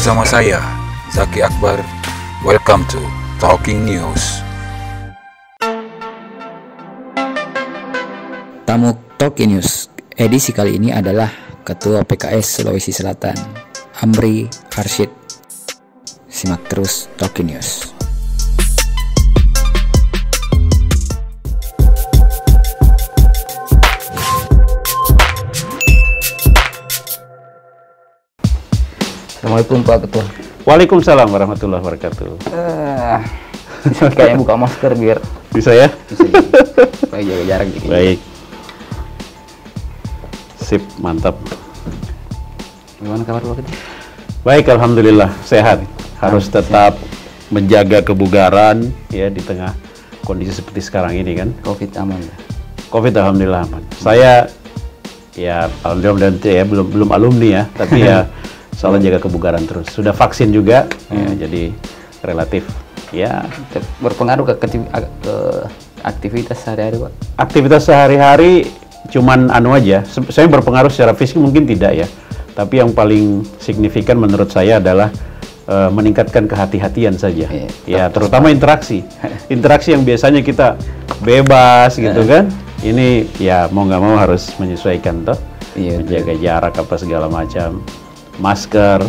bersama saya, Zaki Akbar. Welcome to Talking News. Tamu Talking News edisi kali ini adalah Ketua PKS Sulawesi Selatan, Amri Arsyid. Simak terus Talking News. Assalamualaikum Pak Ketua. Waalaikumsalam warahmatullahi wabarakatuh. Kayaknya buka masker biar Bisa ya? bisa supaya jaga jarak gitu. Baik. Sip, mantap. Gimana kabar Pak Ketua? Baik, alhamdulillah sehat. Harus tetap menjaga kebugaran ya di tengah kondisi seperti sekarang ini kan. Covid aman ya? Covid alhamdulillah aman. Saya ya alhamdulillah ya belum alumni ya, tapi ya selalu jaga kebugaran terus. Sudah vaksin juga, ya, jadi relatif ya. Berpengaruh ke aktivitas sehari-hari Pak? Aktivitas sehari-hari cuman anu aja. Saya berpengaruh secara fisik mungkin tidak ya. Tapi yang paling signifikan menurut saya adalah meningkatkan kehati-hatian saja. Ya, terutama interaksi. Interaksi yang biasanya kita bebas gitu kan. Ini ya mau nggak mau harus menyesuaikan toh. Menjaga jarak apa segala macam. Masker.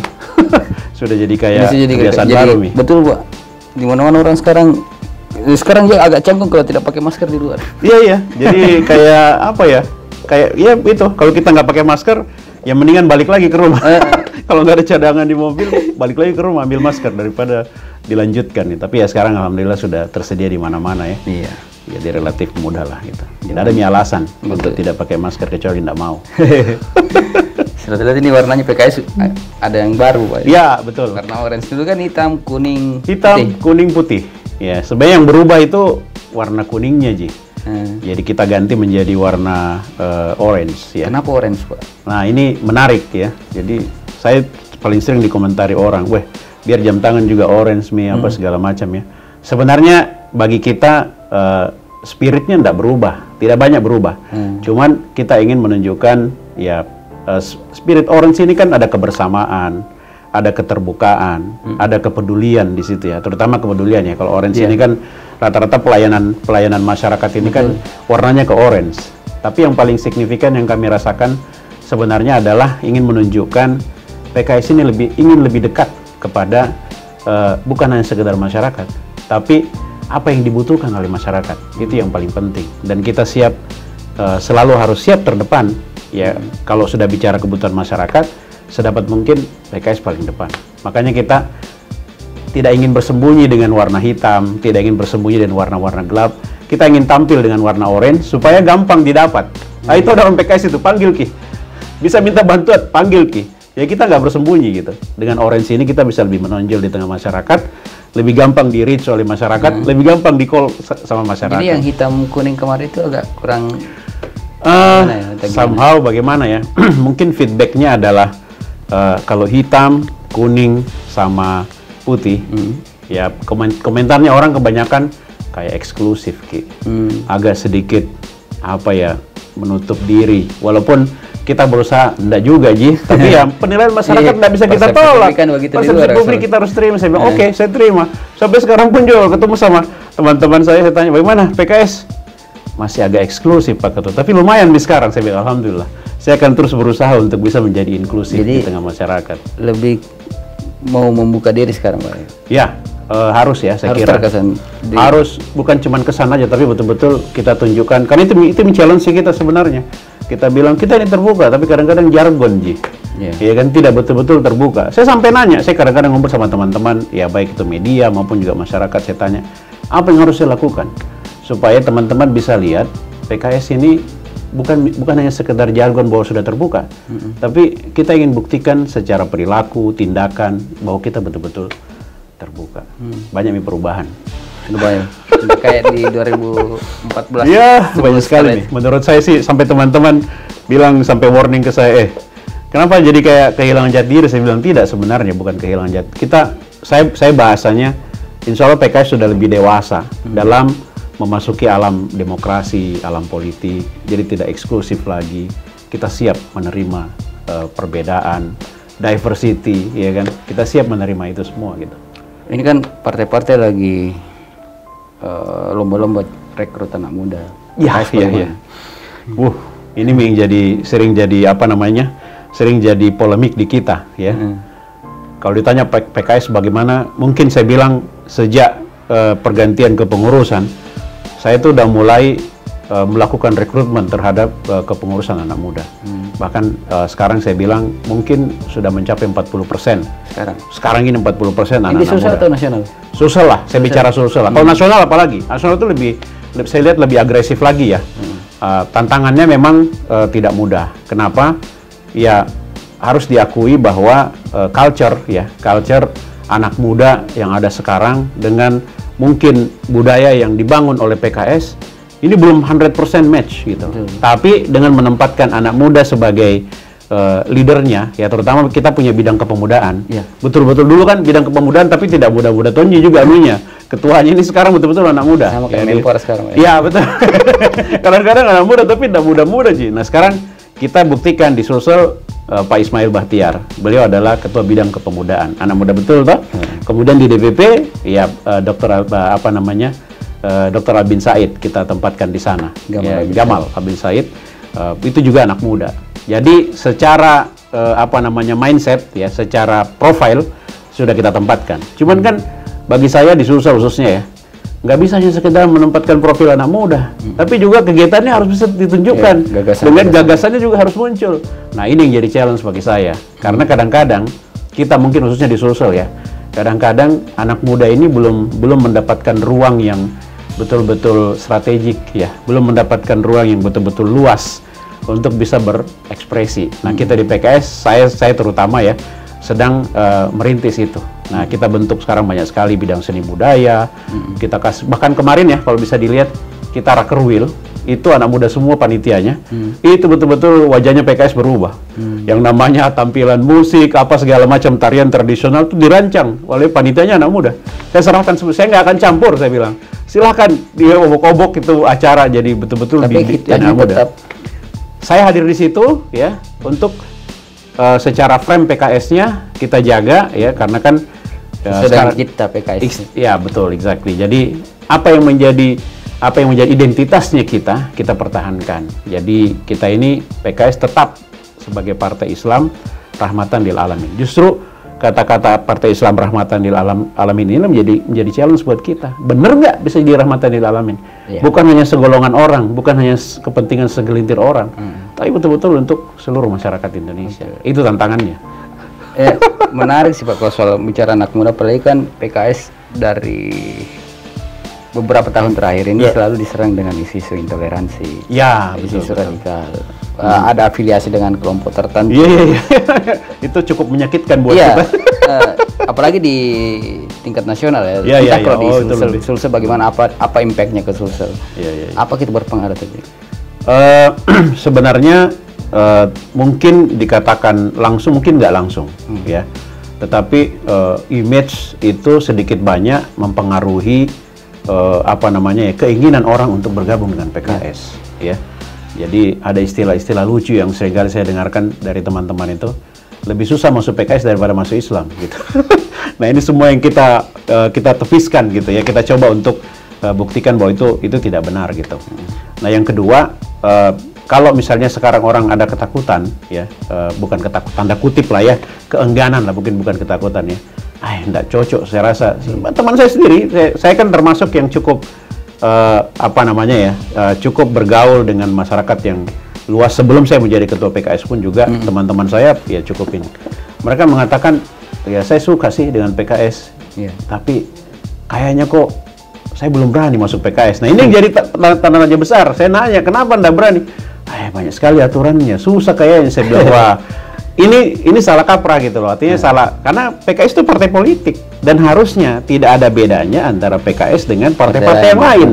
Sudah jadi kayak kebiasaan baru nih. Betul Pak. Di mana-mana orang sekarang juga agak canggung kalau tidak pakai masker di luar. Iya. Jadi kayak apa ya? Kayak ya itu. Kalau kita nggak pakai masker, ya mendingan balik lagi ke rumah. Kalau nggak ada cadangan di mobil, balik lagi ke rumah ambil masker daripada dilanjutkan nih. Tapi ya sekarang alhamdulillah sudah tersedia di mana-mana ya. Iya. Jadi relatif mudah lah gitu. Tidak ada alasan untuk tidak pakai masker kecuali tidak mau. Sudah lihat ini warnanya PKS ada yang baru Pak. Iya betul. Karena orange dulu kan hitam, kuning, hitam, kuning, putih. Ya sebenarnya yang berubah itu warna kuningnya Ji. Jadi kita ganti menjadi warna orange ya. Kenapa orange Pak? Nah ini menarik ya. Jadi saya paling sering dikomentari orang, weh biar jam tangan juga orange nih apa segala macam ya. Sebenarnya bagi kita spiritnya tidak berubah, tidak banyak berubah. Cuman kita ingin menunjukkan ya spirit orange ini kan ada kebersamaan, ada keterbukaan, ada kepedulian di situ ya. Terutama kepedulian ya. Kalau orange ini kan rata-rata pelayanan masyarakat ini kan warnanya ke orange. Tapi yang paling signifikan yang kami rasakan sebenarnya adalah ingin menunjukkan PKS ini ingin lebih dekat kepada bukan hanya sekedar masyarakat, tapi apa yang dibutuhkan oleh masyarakat. Itu yang paling penting. Dan kita siap selalu harus siap terdepan ya. Kalau sudah bicara kebutuhan masyarakat, sedapat mungkin PKS paling depan. Makanya kita tidak ingin bersembunyi dengan warna hitam, tidak ingin bersembunyi dengan warna-warna gelap. Kita ingin tampil dengan warna orange supaya gampang didapat. Nah itu ada orang PKS itu, panggil Ki. Bisa minta bantuan, panggil Ki. Ya kita nggak bersembunyi gitu. Dengan orange ini kita bisa lebih menonjol di tengah masyarakat, lebih gampang di-reach oleh masyarakat, lebih gampang di-call sama masyarakat. Jadi yang hitam kuning kemarin itu agak kurang somehow bagaimana ya? Mungkin feedbacknya adalah kalau hitam, kuning, sama putih, ya komentarnya orang kebanyakan kayak eksklusif Ki. Agak sedikit apa ya, menutup diri. Walaupun kita berusaha, enggak juga Ji, tapi ya penilaian masyarakat enggak bisa kita tolak. Persepsi publik kita harus terima. Saya bilang, oke, saya terima. Sampai sekarang pun juga ketemu sama teman-teman saya tanya, bagaimana PKS? Masih agak eksklusif Pak Ketua, tapi lumayan nih sekarang. Saya bilang, alhamdulillah. Saya akan terus berusaha untuk bisa menjadi inklusif di tengah masyarakat. Lebih mau membuka diri sekarang Pak? Ya, harus ya, saya kira. Harus, bukan cuma kesan aja, tapi betul-betul kita tunjukkan. Karena itu challenge kita sebenarnya. Kita bilang kita ini terbuka, tapi kadang-kadang jargon Ji. Ya kan tidak betul-betul terbuka. Saya sampai nanya, saya kadang-kadang ngobrol sama teman-teman, ya baik itu media maupun juga masyarakat, saya tanya, apa yang harus saya lakukan supaya teman-teman bisa lihat PKS ini bukan hanya sekedar jargon bahwa sudah terbuka, tapi kita ingin buktikan secara perilaku, tindakan bahwa kita betul-betul terbuka. Banyak perubahan. Lumayan. Kayak di 2014. Ya, banyak sekali nih. Menurut saya sih sampai teman-teman bilang sampai warning ke saya, kenapa jadi kayak kehilangan jati diri? Saya bilang tidak, sebenarnya bukan kehilangan jati. Saya bahasanya, insya Allah PKS sudah lebih dewasa dalam memasuki alam demokrasi, alam politik. Jadi tidak eksklusif lagi. Kita siap menerima perbedaan, diversity, ya kan? Kita siap menerima itu semua gitu. Ini kan partai-partai lagi lomba-lomba rekrut anak muda. Ya, iya. Ini sering jadi apa namanya? Sering jadi polemik di kita, ya. Kalau ditanya PKS bagaimana, mungkin saya bilang sejak pergantian kepengurusan, saya tuh udah mulai melakukan rekrutmen terhadap kepengurusan anak muda. Bahkan sekarang saya bilang mungkin sudah mencapai 40%. Sekarang ini 40% anak-anak muda. Ini Sulsel atau nasional? Sulsel lah, saya bicara Sulsel lah. Kalau nasional apalagi? Nasional itu saya lihat lebih agresif lagi ya. Tantangannya memang tidak mudah. Kenapa? Ya harus diakui bahwa culture anak muda yang ada sekarang dengan mungkin budaya yang dibangun oleh PKS ini belum 100% match gitu. Tapi dengan menempatkan anak muda sebagai leadernya, ya terutama kita punya bidang kepemudaan. Betul-betul dulu kan bidang kepemudaan tapi tidak muda-muda. Tonji juga anunya. Ketuanya ini sekarang betul-betul anak muda. Sama kayak Menpora sekarang. Iya, betul. Kadang-kadang anak muda tapi tidak muda-muda sih. Nah, sekarang kita buktikan di Sulsel Pak Ismail Bahtiar. Beliau adalah ketua bidang kepemudaan. Anak muda betul toh? Kemudian di DPP ya Dr. Albin Said kita tempatkan di sana. Gamal Albin Said itu juga anak muda. Jadi secara mindset ya, secara profil sudah kita tempatkan. Cuman kan bagi saya di Sulsel khususnya ya, nggak bisa hanya sekedar menempatkan profil anak muda, tapi juga kegiatannya harus bisa ditunjukkan, dengan gagasannya juga harus muncul. Nah ini yang jadi challenge bagi saya, karena kadang-kadang kita mungkin khususnya di Sulsel ya, kadang-kadang anak muda ini belum mendapatkan ruang yang betul-betul strategik ya, belum mendapatkan ruang yang betul-betul luas untuk bisa berekspresi. Nah kita di PKS, saya terutama ya sedang merintis itu. Nah kita bentuk sekarang banyak sekali bidang seni budaya. Kita kasih, bahkan kemarin ya kalau bisa dilihat kita Rakerwil itu anak muda semua panitianya. Itu betul-betul wajahnya PKS berubah. Yang namanya tampilan musik apa segala macam tarian tradisional itu dirancang oleh panitianya anak muda. Saya serahkan, saya nggak akan campur, saya bilang silahkan dia obok-obok itu acara jadi betul-betul anak muda. Saya hadir di situ ya untuk secara frame PKS-nya kita jaga ya, karena kan sekarang kita PKS. Ya betul, exactly. Jadi apa yang menjadi identitasnya kita pertahankan. Jadi kita ini PKS tetap sebagai partai Islam rahmatan lil alamin. Justru kata-kata partai Islam rahmatan lil alamin ini menjadi challenge buat kita. Bener nggak bisa jadi rahmatan lil alamin? Bukan hanya segolongan orang, bukan hanya kepentingan segelintir orang, tapi betul-betul untuk seluruh masyarakat Indonesia. Itu tantangannya. Menarik sih Pak kalau soal bicara anak muda, apalagi kan PKS dari beberapa tahun terakhir ini selalu diserang dengan isu-isu intoleransi, isu radikal. Ada afiliasi dengan kelompok tertentu. Itu cukup menyakitkan buat kita. Apalagi di tingkat nasional ya. Kalau di Sulsel bagaimana, apa impactnya ke Sulsel? Apa kita berpengaruh tadi? Sebenarnya mungkin dikatakan langsung, mungkin nggak langsung ya. Tetapi image itu sedikit banyak mempengaruhi keinginan orang untuk bergabung dengan PKS ya. Jadi ada istilah-istilah lucu yang seringkali saya dengarkan dari teman-teman itu, lebih susah masuk PKS daripada masuk Islam gitu. Nah ini semua yang kita tepiskan gitu ya, kita coba untuk buktikan bahwa itu tidak benar gitu. Nah yang kedua, kalau misalnya sekarang orang ada ketakutan ya, bukan ketakutan, tanda kutip lah ya, keengganan lah, bukan ketakutan ya. Enggak cocok saya rasa. Teman saya sendiri, saya kan termasuk yang cukup cukup bergaul dengan masyarakat yang luas. Sebelum saya menjadi ketua PKS pun juga teman-teman saya ya cukup ini. Mereka mengatakan ya saya suka sih dengan PKS, tapi kayaknya kok saya belum berani masuk PKS. Nah ini yang jadi tanda tanya besar. Saya nanya kenapa Anda berani? Banyak sekali aturannya, susah kayaknya. Saya bilang wah ini salah kaprah gitu loh, artinya salah, karena PKS itu partai politik dan harusnya tidak ada bedanya antara PKS dengan partai-partai yang lain.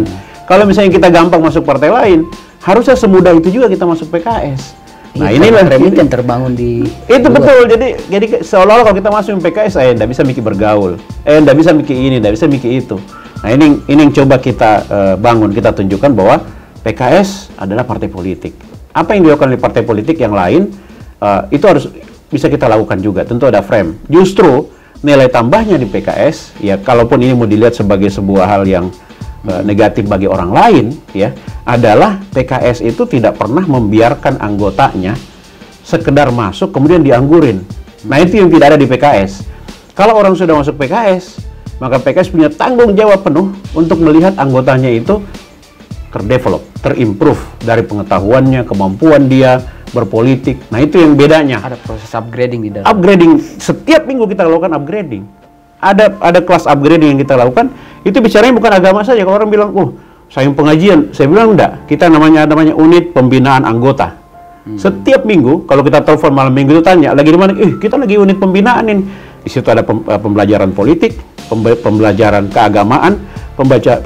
Kalau misalnya kita gampang masuk partai lain, harusnya semudah itu juga kita masuk PKS. Nah inilah yang terbangun di itu betul. Jadi seolah-olah kalau kita masuk PKS, tidak bisa mikir bergaul, tidak bisa mikir ini, tidak bisa mikir itu. Nah ini yang coba kita bangun, kita tunjukkan bahwa PKS adalah partai politik. Apa yang dilakukan oleh partai politik yang lain itu bisa kita lakukan juga. Tentu ada frame. Justru nilai tambahnya di PKS, ya kalaupun ini mau dilihat sebagai sebuah hal yang negatif bagi orang lain, ya, adalah PKS itu tidak pernah membiarkan anggotanya sekedar masuk kemudian dianggurin. Nah, itu yang tidak ada di PKS. Kalau orang sudah masuk PKS, maka PKS punya tanggung jawab penuh untuk melihat anggotanya itu terdevelop, terimprove dari pengetahuannya, kemampuan dia berpolitik. Nah, itu yang bedanya. Ada proses upgrading di dalam. Upgrading, setiap minggu kita lakukan upgrading. Ada kelas upgrading yang kita lakukan. Itu bicaranya bukan agama saja. Kalau orang bilang, sayang pengajian, saya bilang enggak. Kita namanya unit pembinaan anggota. Setiap minggu, kalau kita telepon malam minggu itu tanya, lagi di mana? Kita lagi unit pembinaan ini. Di situ ada pembelajaran politik, pembelajaran keagamaan,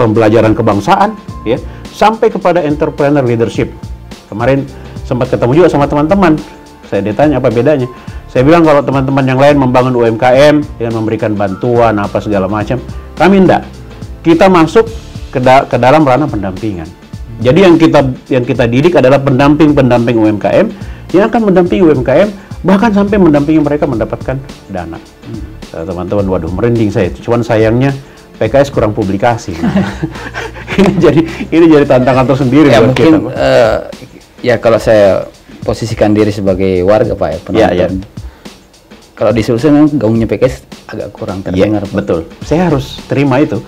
pembelajaran kebangsaan, ya, sampai kepada entrepreneur leadership. Kemarin sempat ketemu juga sama teman-teman. Saya ditanya apa bedanya. Saya bilang kalau teman-teman yang lain membangun UMKM dengan memberikan bantuan apa segala macam, kami enggak. Kita masuk ke dalam ranah pendampingan. Jadi yang kita didik adalah pendamping UMKM yang akan mendampingi UMKM bahkan sampai mendampingi mereka mendapatkan dana. Teman-teman, waduh, merinding saya. Cuman sayangnya PKS kurang publikasi. ini jadi tantangan tersendiri ya, buat mungkin, kita. Ya kalau saya posisikan diri sebagai warga, Pak, ya, penonton. Ya. Kalau di Sulsel gaungnya PKS agak kurang terdengar. Ya, betul. Saya harus terima itu.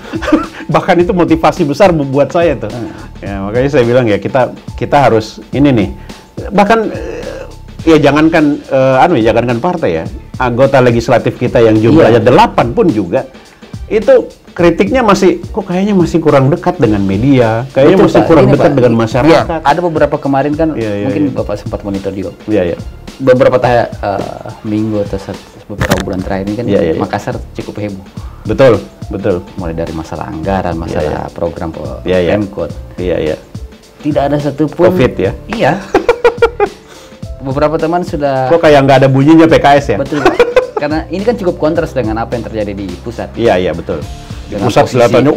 Bahkan itu motivasi besar membuat saya tuh. Ya, makanya saya bilang ya kita harus ini nih. Bahkan ya jangankan jangankan partai ya. Anggota legislatif kita yang jumlahnya 8 pun juga itu kritiknya kayaknya masih kurang dekat dengan media, kayaknya betul, masih kurang dekat dengan masyarakat. Ya, ada beberapa kemarin kan mungkin Bapak sempat monitor juga. Iya. Beberapa minggu atau beberapa bulan terakhir ini kan Makassar cukup heboh. Betul. Mulai dari masalah anggaran, masalah program Pemkot. Iya. Tidak ada satupun. COVID ya. Iya. Beberapa teman sudah. Kok kayak nggak ada bunyinya PKS ya? Betul, Pak. Karena ini kan cukup kontras dengan apa yang terjadi di pusat. Iya, betul. Di dengan pusat kelihatannya,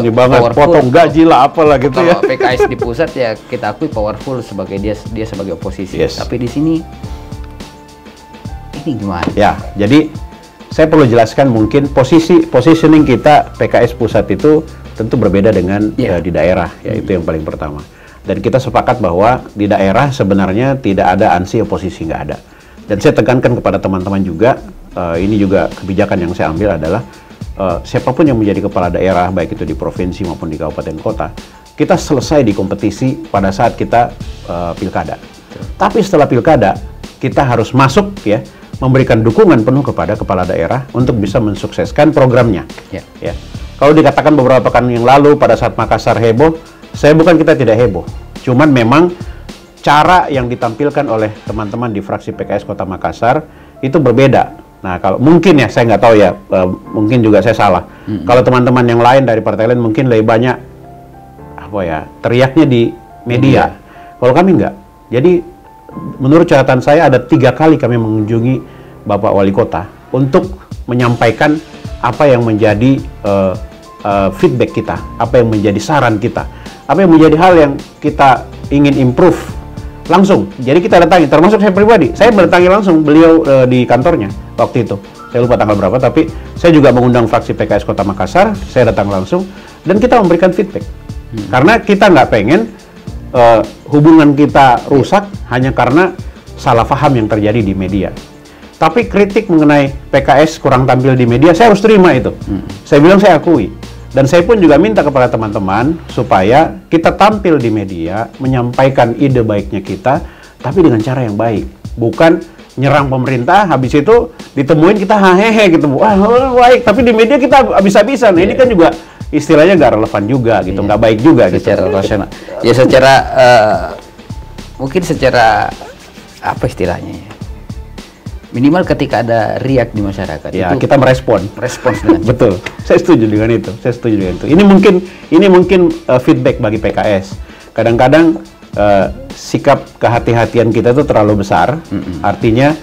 ini banget, potong gaji lah, apalah gitu ya. Kalau PKS di pusat ya kita akui powerful sebagai dia sebagai oposisi. Yes. Tapi di sini ini gimana? Ya, jadi saya perlu jelaskan mungkin positioning kita PKS pusat itu tentu berbeda dengan di daerah, ya itu yang paling pertama. Dan kita sepakat bahwa di daerah sebenarnya tidak ada ansi oposisi, nggak ada. Dan saya tekankan kepada teman-teman juga, ini juga kebijakan yang saya ambil adalah siapapun yang menjadi kepala daerah, baik itu di provinsi maupun di kabupaten kota, kita selesai di kompetisi pada saat kita pilkada. Tapi setelah pilkada, kita harus masuk ya, memberikan dukungan penuh kepada kepala daerah untuk bisa mensukseskan programnya. Ya. Kalau dikatakan beberapa pekan yang lalu pada saat Makassar heboh, kita tidak heboh. Cuman memang cara yang ditampilkan oleh teman-teman di fraksi PKS Kota Makassar itu berbeda. Nah, kalau mungkin ya, saya nggak tahu ya, mungkin juga saya salah. Kalau teman-teman yang lain dari partai lain mungkin lebih banyak teriaknya di media. Kalau kami nggak. Jadi menurut catatan saya ada 3 kali kami mengunjungi Bapak Wali Kota untuk menyampaikan apa yang menjadi feedback kita, apa yang menjadi saran kita, apa yang menjadi hal yang kita ingin improve langsung. Jadi kita datangi, termasuk saya pribadi, saya berdatangi langsung beliau di kantornya waktu itu. Saya lupa tanggal berapa, tapi saya juga mengundang fraksi PKS Kota Makassar, saya datang langsung dan kita memberikan feedback. Karena kita nggak pengen hubungan kita rusak hanya karena salah paham yang terjadi di media. Tapi kritik mengenai PKS kurang tampil di media, saya harus terima itu. Saya bilang saya akui. Dan saya pun juga minta kepada teman-teman supaya kita tampil di media, menyampaikan ide baiknya kita, tapi dengan cara yang baik. Bukan nyerang pemerintah, habis itu ditemuin kita hahehe gitu. Wah, baik, tapi di media kita habis-habisan. Nah, ini kan juga istilahnya nggak relevan juga gitu, nggak baik juga secara gitu. rasional. Ya secara mungkin secara apa istilahnya ya? Minimal ketika ada riak di masyarakat ya, itu kita merespons dengan betul. Saya setuju dengan itu. Ini mungkin feedback bagi PKS. Kadang-kadang sikap kehati-hatian kita itu terlalu besar. Artinya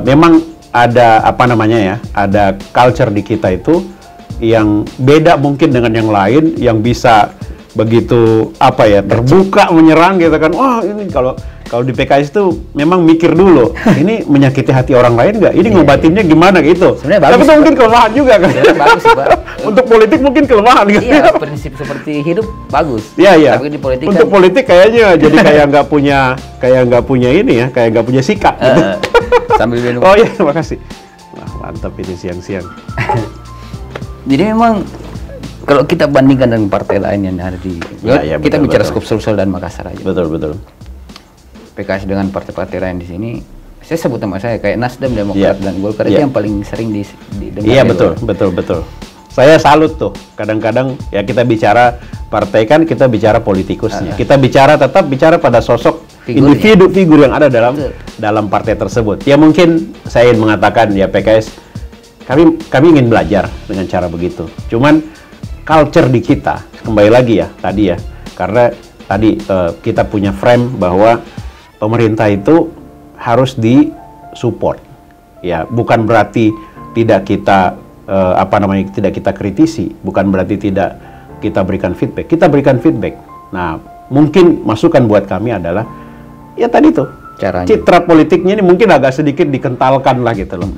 memang ada ada culture di kita itu yang beda mungkin dengan yang lain, yang bisa begitu terbuka menyerang gitu kan. Wah, ini kalau Kalau di PKS itu memang mikir dulu, ini menyakiti hati orang lain nggak? Ini ngobatinnya gimana gitu. Sebenarnya bagus, tapi itu mungkin kelemahan juga kan? Bagus sih, Pak. Untuk politik mungkin kelemahan kan? Iya, prinsip seperti hidup bagus. Iya. Tapi di politik untuk kan, politik kayaknya jadi kayak nggak punya ini ya, kayak nggak punya sikap. Gitu. Sambil minum. Oh iya, makasih. Wah, mantap ini siang-siang. Jadi memang kalau kita bandingkan dengan partai lain yang ada di, kita bicara skop Sulsel dan Makassar aja. Betul. PKS dengan partai-partai lain di sini, saya sebut nama saya kayak Nasdem, Demokrat dan Golkar itu yang paling sering didengar. Iya betul. Saya salut tuh. Kadang-kadang ya kita bicara partai kan kita bicara politikusnya. Kita tetap bicara pada sosok individu figur yang ada dalam partai tersebut. Ya mungkin saya ingin mengatakan ya PKS kami ingin belajar dengan cara begitu. Cuman culture di kita kembali lagi ya tadi ya, karena tadi kita punya frame bahwa pemerintah itu harus disupport. Ya, bukan berarti tidak kita tidak kita kritisi, bukan berarti tidak kita berikan feedback. Kita berikan feedback. Nah, mungkin masukan buat kami adalah ya tadi tuh caranya. Citra politiknya ini mungkin agak sedikit dikentalkan lah gitu loh.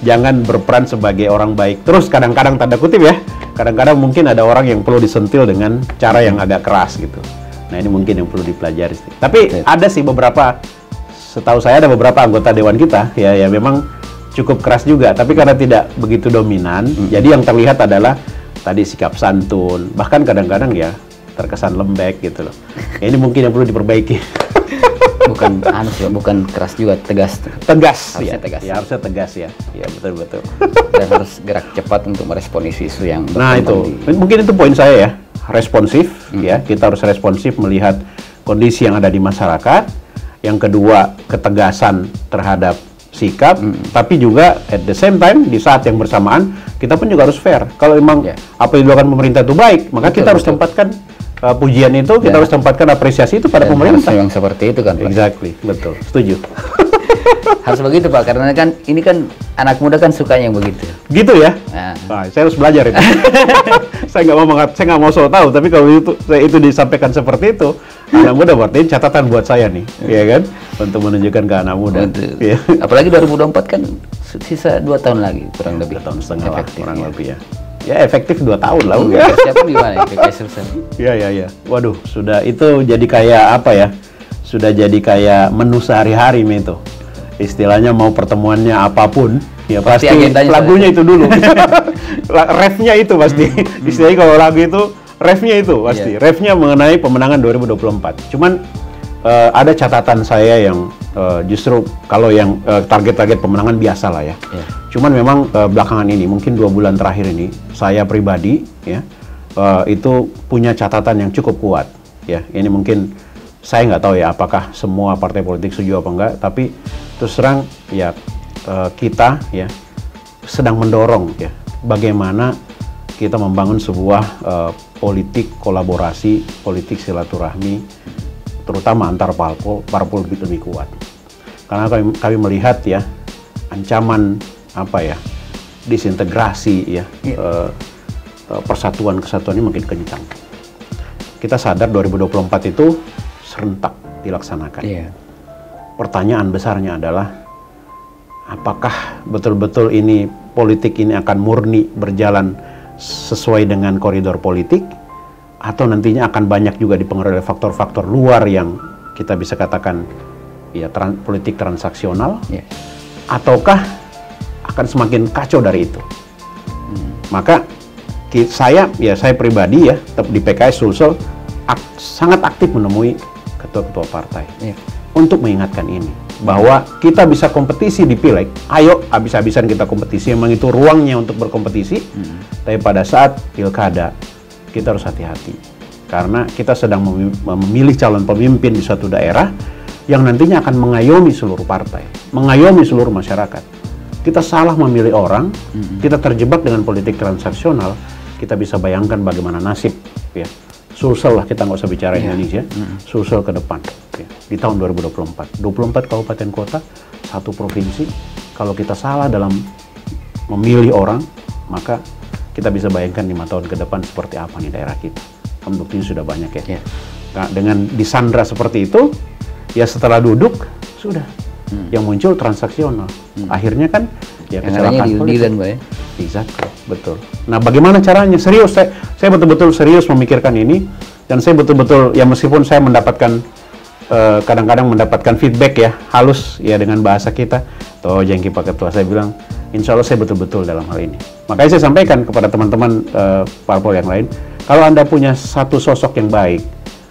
Jangan berperan sebagai orang baik. Terus kadang-kadang tanda kutip ya, kadang-kadang mungkin ada orang yang perlu disentil dengan cara yang agak keras gitu. Nah ini mungkin yang perlu dipelajari. Tapi ada sih setahu saya ada beberapa anggota dewan kita ya memang cukup keras juga. Tapi karena tidak begitu dominan, jadi yang terlihat adalah tadi sikap santun. Bahkan kadang-kadang ya terkesan lembek gitu loh. Ya, ini mungkin yang perlu diperbaiki. bukan keras juga, tegas. Harusnya tegas. Ya harusnya tegas ya. Ya betul. Dan harus gerak cepat untuk merespon isu-isu yang nah itu mungkin itu poin saya ya, responsif ya, kita harus responsif melihat kondisi yang ada di masyarakat. Yang kedua, ketegasan terhadap sikap, tapi juga at the same time di saat yang bersamaan kita pun juga harus fair. Kalau memang apa yang dilakukan pemerintah itu baik, maka kita harus tempatkan pujian itu, kita harus tempatkan apresiasi itu pada pemerintah. Yang seperti itu kan, Pak. Exactly, betul, setuju. Harus begitu, Pak, karena kan ini kan anak muda kan sukanya yang begitu. Gitu ya? Nah, saya harus belajar itu. Saya nggak mau so tahu, tapi kalau itu disampaikan seperti itu, anak muda berarti catatan buat saya nih, ya kan? Untuk menunjukkan ke anak muda. Ya. Apalagi 2024 kan sisa 2 tahun lagi, kurang lebih. 2 tahun setengah lah, kurang lebih ya. Ya efektif 2 tahun lah. Siapa gimana PKS Sulsel? Iya. Waduh, sudah itu jadi kayak apa ya? Sudah jadi kayak menu sehari-hari itu. Istilahnya mau pertemuannya apapun, ya pasti lagunya itu dulu. Refnya itu pasti. Istilahnya kalau lagu itu refnya itu pasti. Refnya mengenai pemenangan 2024. Cuman ada catatan saya yang justru kalau yang target-target pemenangan biasa lah ya. Cuman memang belakangan ini, mungkin 2 bulan terakhir ini, saya pribadi ya itu punya catatan yang cukup kuat. Ya, ini mungkin saya nggak tahu ya apakah semua partai politik setuju apa enggak, tapi terus terang ya kita ya sedang mendorong ya bagaimana kita membangun sebuah politik kolaborasi, politik silaturahmi, terutama antar parpol lebih kuat. Karena kami melihat ya ancaman disintegrasi ya, persatuan kesatuan ini makin kencang. Kita sadar 2024 itu serentak dilaksanakan. Pertanyaan besarnya adalah apakah betul-betul ini politik ini akan murni berjalan sesuai dengan koridor politik, atau nantinya akan banyak juga dipengaruhi oleh faktor-faktor luar yang kita bisa katakan ya politik transaksional, ataukah akan semakin kacau dari itu. Maka saya pribadi ya di PKS Sulsel sangat aktif menemui ketua-ketua partai untuk mengingatkan ini bahwa kita bisa kompetisi di pileg, ayo habis-habisan kita kompetisi, memang itu ruangnya untuk berkompetisi, tapi pada saat pilkada kita harus hati-hati karena kita sedang memilih calon pemimpin di suatu daerah yang nantinya akan mengayomi seluruh partai, mengayomi seluruh masyarakat. Kita salah memilih orang, kita terjebak dengan politik transaksional, kita bisa bayangkan bagaimana nasib ya Sulsel lah, kita nggak usah bicara Indonesia, Sulsel ke depan ya, di tahun 2024. 24 kabupaten kota, 1 provinsi. Kalau kita salah dalam memilih orang, maka kita bisa bayangkan 5 tahun ke depan seperti apa nih daerah kita. Kan buktinya sudah banyak ya. Nah, dengan disandra seperti itu, Ya setelah duduk sudah yang muncul transaksional. Akhirnya kan ya kecelakaan politik. Exactly, betul. Nah, bagaimana caranya? Serius, saya betul-betul serius memikirkan ini, dan saya betul-betul ya meskipun saya mendapatkan kadang-kadang mendapatkan feedback ya halus ya dengan bahasa kita. Toh jengki Pak Ketua, saya bilang insya Allah saya betul-betul dalam hal ini. Makanya saya sampaikan kepada teman-teman parpol yang lain, kalau Anda punya satu sosok yang baik,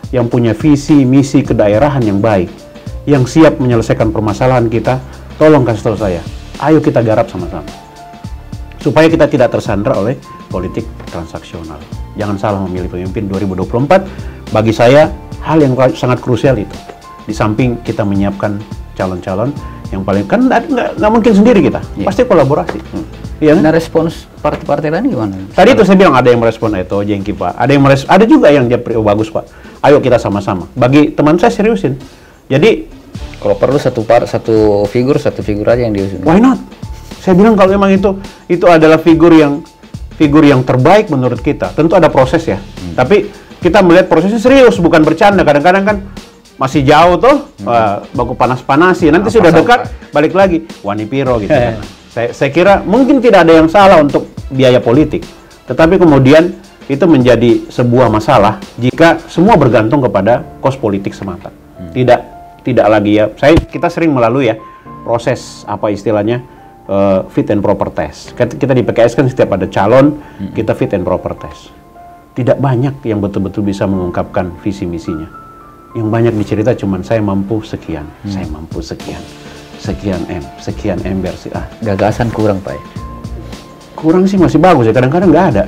yang punya visi misi kedaerahan yang baik, yang siap menyelesaikan permasalahan kita, tolong kasih tahu saya. Ayo kita garap sama-sama. Supaya kita tidak tersandra oleh politik transaksional. Jangan salah memilih pemimpin 2024. Bagi saya, hal yang sangat krusial itu. Di samping kita menyiapkan calon-calon yang paling, kan nggak mungkin sendiri kita. Pasti kolaborasi. Iya, nah, respons partai-partai lain gimana? Tadi itu saya bilang ada yang merespon itu, jengki Pak. Ada juga yang japri, oh bagus Pak. Ayo kita sama-sama. Bagi teman saya seriusin. Jadi kalau perlu satu figur aja yang diusung. Why not? Saya bilang kalau memang itu adalah figur yang terbaik menurut kita. Tentu ada proses ya. Tapi kita melihat prosesnya serius, bukan bercanda. Kadang-kadang kan masih jauh tuh, baku panas-panasi. Nanti sudah dekat, balik lagi wani piro gitu. Kan. Saya kira mungkin tidak ada yang salah untuk biaya politik. Tetapi kemudian itu menjadi sebuah masalah jika semua bergantung kepada kos politik semata. Tidak lagi ya. Kita sering melalui ya proses apa istilahnya fit and proper test. Kita di PKS kan setiap ada calon kita fit and proper test. Tidak banyak yang betul-betul bisa mengungkapkan visi misinya. Yang banyak dicerita cuman saya mampu sekian, saya mampu sekian, sekian ember sih. Gagasan kurang Pak. Kurang sih masih bagus ya. Kadang-kadang nggak ada.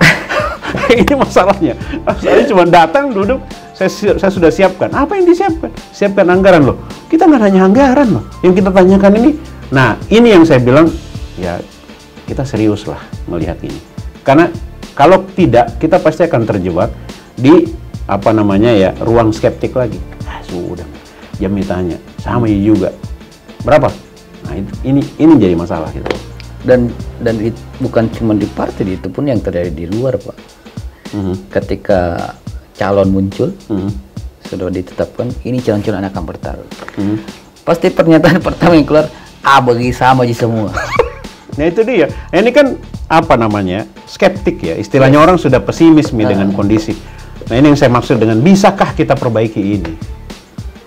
Ini masalahnya. Masalahnya cuma datang duduk. Saya sudah siapkan. Apa yang disiapkan? Siapkan anggaran loh. Kita nggak hanya anggaran loh. Yang kita tanyakan ini. Nah, ini yang saya bilang, ya kita serius lah melihat ini. Karena kalau tidak, kita pasti akan terjebak di ruang skeptik lagi. Sudah, jam ditanya, sama juga. Berapa? Nah, ini jadi masalah gitu. Dan bukan cuma di partai, itu pun yang terjadi di luar Pak. Ketika calon muncul, sudah ditetapkan ini calon-calon akan bertarung. Pasti pernyataan pertama yang keluar, bagi sama aja semua. Nah itu dia. Nah, ini kan skeptik ya. Istilahnya orang sudah pesimis dengan kondisi. Nah ini yang saya maksud dengan bisakah kita perbaiki ini?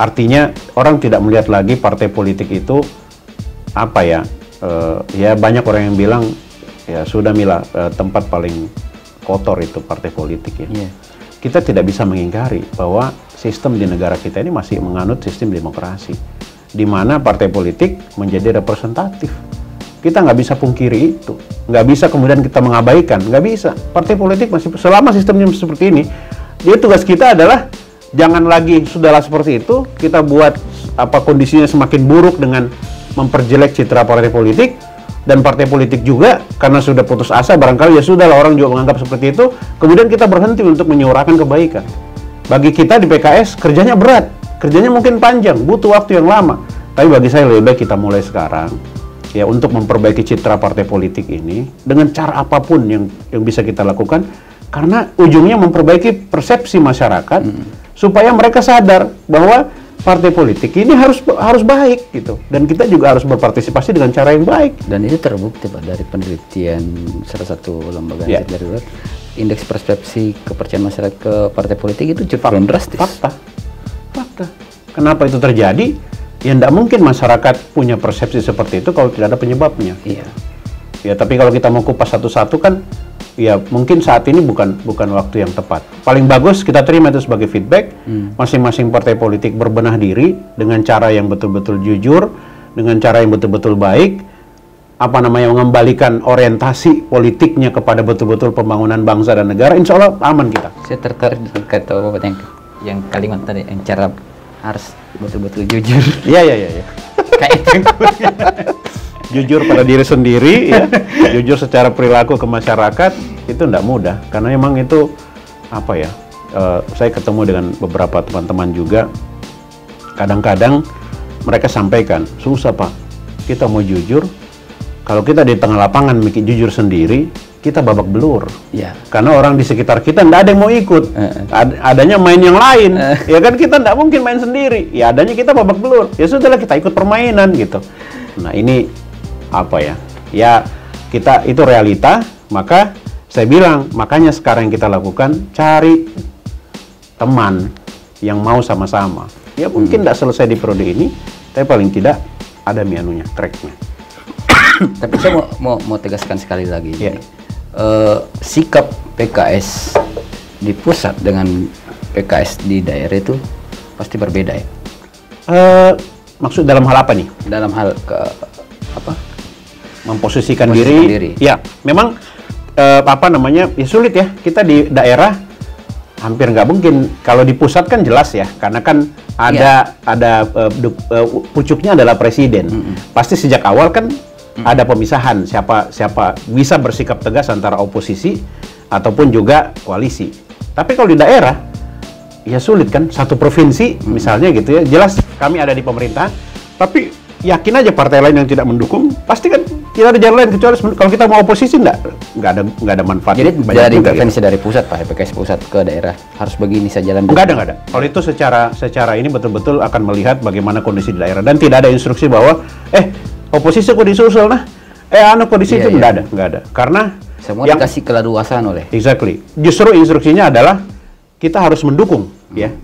Artinya orang tidak melihat lagi partai politik itu ya banyak orang yang bilang ya sudah Mila, tempat paling kotor itu partai politik ya. Kita tidak bisa mengingkari bahwa sistem di negara kita ini masih menganut sistem demokrasi, di mana partai politik menjadi representatif. Kita nggak bisa pungkiri itu, nggak bisa kemudian kita mengabaikan, nggak bisa. Partai politik masih, selama sistemnya seperti ini, jadi tugas kita adalah jangan lagi sudahlah seperti itu, kita buat kondisinya semakin buruk dengan memperjelek citra partai politik, dan partai politik juga karena sudah putus asa barangkali ya sudahlah orang juga menganggap seperti itu, kemudian kita berhenti untuk menyuarakan kebaikan. Bagi kita di PKS kerjanya berat, kerjanya mungkin panjang, butuh waktu yang lama, tapi bagi saya lebih baik kita mulai sekarang ya untuk memperbaiki citra partai politik ini dengan cara apapun yang bisa kita lakukan, karena ujungnya memperbaiki persepsi masyarakat supaya mereka sadar bahwa partai politik ini harus baik gitu, dan kita juga harus berpartisipasi dengan cara yang baik. Dan itu terbukti Pak dari penelitian salah satu lembaga dari luar, indeks persepsi kepercayaan masyarakat ke partai politik itu cukup drastis. Fakta. Kenapa itu terjadi? Ya tidak mungkin masyarakat punya persepsi seperti itu kalau tidak ada penyebabnya. Iya. Ya tapi kalau kita mau kupas satu-satu kan, ya mungkin saat ini bukan waktu yang tepat. Paling bagus kita terima itu sebagai feedback. Masing-masing partai politik berbenah diri dengan cara yang betul-betul jujur, dengan cara yang betul-betul baik, mengembalikan orientasi politiknya kepada betul-betul pembangunan bangsa dan negara. Insya Allah aman kita. Saya tertarik dengan kata Bapak yang kalimat tadi, yang cara harus betul-betul jujur. Iya. Kayak itu. Jujur pada diri sendiri, ya. Jujur secara perilaku ke masyarakat itu tidak mudah, karena memang itu saya ketemu dengan beberapa teman-teman juga. Kadang-kadang mereka sampaikan susah Pak, kita mau jujur, kalau kita di tengah lapangan bikin jujur sendiri, kita babak belur. Ya. Karena orang di sekitar kita nggak ada yang mau ikut. Adanya main yang lain. Ya kan kita nggak mungkin main sendiri. Ya adanya kita babak belur. Ya sudahlah kita ikut permainan gitu. Nah ini apa ya? Ya kita itu realita. Maka saya bilang, makanya sekarang yang kita lakukan cari teman yang mau sama-sama. Ya mungkin nggak selesai di periode ini, tapi paling tidak ada mianunya, tracknya. Tapi saya mau tegaskan sekali lagi. Yeah. Sikap PKS di pusat dengan PKS di daerah itu pasti berbeda ya. Maksud dalam hal apa nih? Dalam hal apa? Memposisikan diri. Ya, memang apa namanya? Ya sulit ya. Kita di daerah hampir nggak mungkin. Kalau di pusat kan jelas ya, karena kan ada pucuknya adalah presiden. Pasti sejak awal kan ada pemisahan siapa bisa bersikap tegas antara oposisi ataupun juga koalisi. Tapi kalau di daerah ya sulit kan, satu provinsi misalnya gitu ya, jelas kami ada di pemerintah, tapi yakin aja partai lain yang tidak mendukung pasti kan tidak ada jalan lain kecuali kalau kita mau oposisi nggak ada manfaat. Jadi dari intervensi gitu. Dari pusat Pak, PKS pusat ke daerah harus begini saja jalan. Nggak ada. Kalau itu secara ini betul-betul akan melihat bagaimana kondisi di daerah dan tidak ada instruksi bahwa oposisi kok disusul kok di situ nggak ada. Karena semua dikasih keleluasaan oleh. Exactly. Justru instruksinya adalah kita harus mendukung,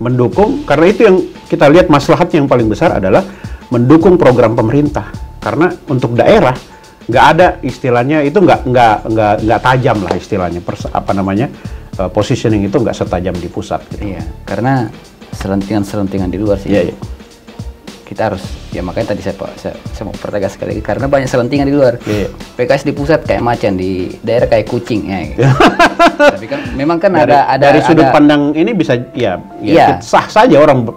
mendukung karena itu yang kita lihat maslahat yang paling besar adalah mendukung program pemerintah. Karena untuk daerah nggak ada istilahnya itu nggak tajam lah istilahnya positioning itu nggak setajam di pusat. Gitu. Iya. Karena selentingan di luar sih. Iya. Kita harus makanya tadi saya mau pertegas sekali lagi karena banyak selentingan di luar. PKS di pusat kayak macan, di daerah kayak kucing ya. Gitu. Tapi kan memang kan ada dari sudut pandang ini bisa sah saja orang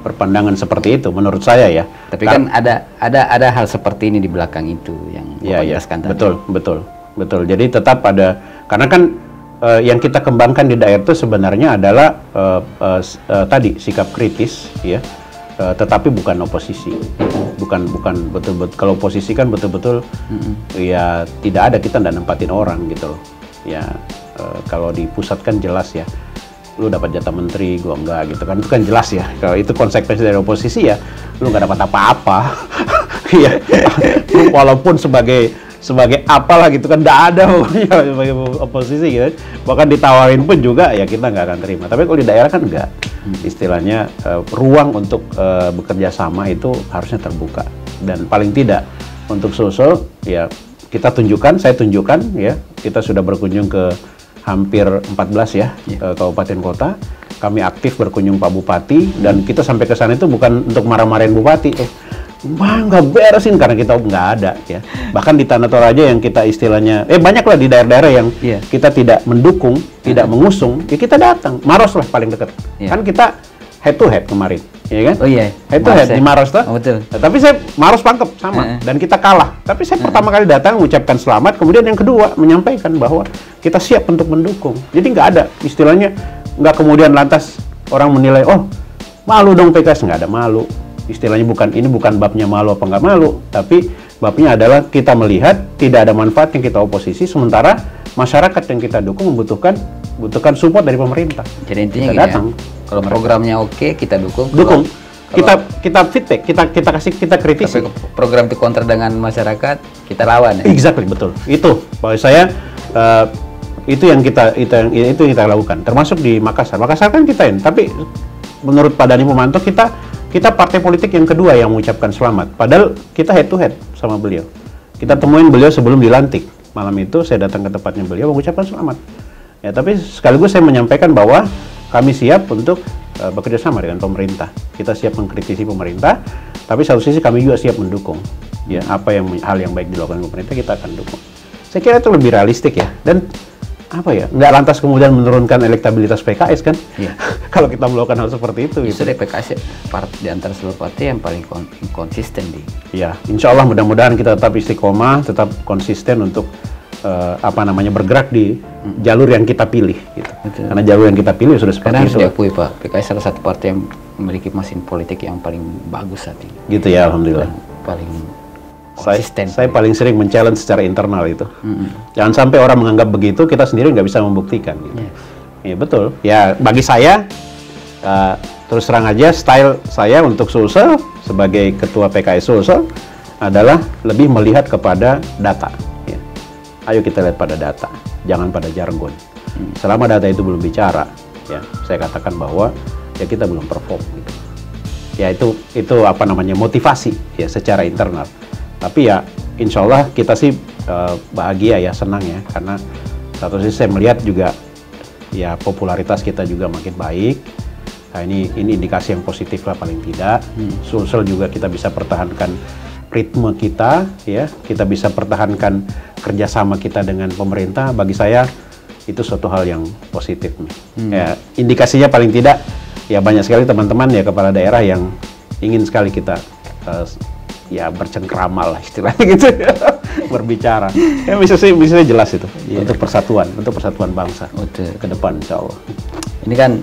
berpandangan seperti itu menurut saya ya. Tapi kan ada hal seperti ini di belakang itu yang jelaskan tadi. Betul. Jadi tetap ada karena kan yang kita kembangkan di daerah itu sebenarnya adalah tadi sikap kritis ya. Tetapi bukan oposisi, bukan betul-betul. Kalau oposisi kan betul-betul ya tidak ada, kita nggak nempatin orang gitu loh. Ya kalau di pusat kan jelas ya, lu dapat jatah menteri, gua enggak gitu kan, itu kan jelas ya. Kalau itu konsekuensi dari oposisi ya, lu nggak dapat apa-apa. Ya, walaupun sebagai apalah gitu kan, nggak ada pokoknya sebagai oposisi gitu. Bahkan ditawarin pun juga ya kita nggak akan terima. Tapi kalau di daerah kan enggak. Istilahnya ruang untuk bekerja sama itu harusnya terbuka dan paling tidak untuk susul ya saya tunjukkan ya, kita sudah berkunjung ke hampir 14 kabupaten kota. Kami aktif berkunjung Pak Bupati dan kita sampai ke sana itu bukan untuk marah-marahin Bupati. Nggak beresin karena kita nggak ada ya. Bahkan di Tanah Toraja yang kita istilahnya banyaklah di daerah-daerah yang kita tidak mendukung, tidak mengusung, ya kita datang. Maros lah paling dekat. Kan kita head to head kemarin, ya kan? Oh iya. Head to head di Maros tuh. Oh, betul. Nah, tapi saya Maros Pangkep sama dan kita kalah. Tapi saya pertama kali datang mengucapkan selamat, kemudian yang kedua menyampaikan bahwa kita siap untuk mendukung. Jadi nggak ada istilahnya, nggak kemudian lantas orang menilai malu dong PKS, nggak ada malu. Istilahnya bukan babnya malu apa nggak malu, tapi babnya adalah kita melihat tidak ada manfaat yang kita oposisi, sementara masyarakat yang kita dukung membutuhkan support dari pemerintah. Jadi intinya kita datang. Kalau programnya oke, kita dukung. Kita feedback, kita kritisi. Tapi program itu kontra dengan masyarakat, kita lawan. Ya? Exactly, betul. Itu bahwa saya itu yang kita lakukan. Termasuk di Makassar. Makassar kan kita ini, tapi menurut Pak Dhani Pomanto kita partai politik yang kedua yang mengucapkan selamat. Padahal kita head to head sama beliau. Kita temuin beliau sebelum dilantik. Malam itu saya datang ke tempatnya beliau mengucapkan selamat. Ya, tapi sekaligus saya menyampaikan bahwa kami siap untuk bekerja sama dengan pemerintah. Kita siap mengkritisi pemerintah, tapi satu sisi kami juga siap mendukung. Ya, hal yang baik dilakukan pemerintah kita akan dukung. Saya kira itu lebih realistik ya. Dan nggak lantas kemudian menurunkan elektabilitas PKS kan? Iya. Kalau kita melakukan hal seperti itu. Justru PKS di antara seluruh partai yang paling konsisten Ya, insya Allah mudah-mudahan kita tetap istiqomah, tetap konsisten untuk bergerak di jalur yang kita pilih. Gitu. Karena jalur yang kita pilih sudah seperti itu. Karena harus diakui Pak, PKS salah satu partai yang memiliki mesin politik yang paling bagus saat ini. Gitu ya, alhamdulillah. Dan paling Saya paling sering men-challenge secara internal itu. Jangan sampai orang menganggap begitu, kita sendiri nggak bisa membuktikan. Gitu. Ya betul. Ya bagi saya, terus terang aja, style saya untuk Sulsel sebagai ketua PKS Sulsel adalah lebih melihat kepada data. Ya. Ayo kita lihat pada data, jangan pada jargon. Selama data itu belum bicara, ya saya katakan bahwa ya kita belum perform. Gitu. Ya itu apa namanya, motivasi ya secara internal. Tapi ya insya Allah kita sih bahagia ya, senang ya, karena satu sisi saya melihat juga ya popularitas kita juga makin baik. Nah, ini indikasi yang positif lah paling tidak. Sulsel juga kita bisa pertahankan ritme kita, ya kita bisa pertahankan kerjasama kita dengan pemerintah. Bagi saya itu suatu hal yang positif. Ya, indikasinya paling tidak ya banyak sekali teman-teman ya kepala daerah yang ingin sekali kita ya bercengkrama lah istilahnya gitu ya, berbicara. Ya bisa jelas itu untuk persatuan bangsa ke depan insya Allah. Ini kan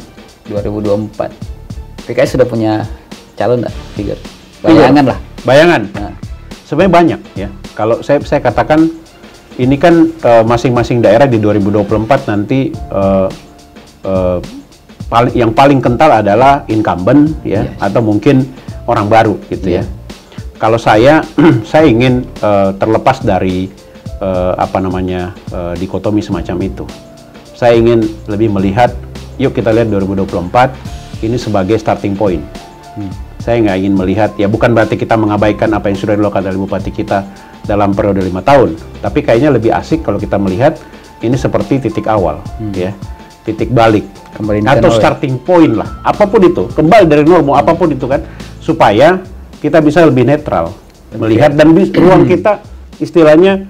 2024, PKS sudah punya calon nggak, figure? Bayangan lah. Bayangan. Nah. Sebenarnya banyak ya. Kalau saya katakan ini kan masing-masing daerah di 2024 nanti yang paling kental adalah incumbent ya, atau mungkin orang baru gitu ya. Kalau saya ingin terlepas dari apa namanya dikotomi semacam itu. Saya ingin lebih melihat, yuk kita lihat 2024 ini sebagai starting point. Saya nggak ingin melihat, ya bukan berarti kita mengabaikan apa yang sudah dilakukan oleh bupati kita dalam periode 5 tahun, tapi kayaknya lebih asik kalau kita melihat ini seperti titik awal, ya, titik balik, atau starting point lah, apapun itu, kembali dari nol, mau apapun itu kan, supaya kita bisa lebih netral melihat dan ruang kita, istilahnya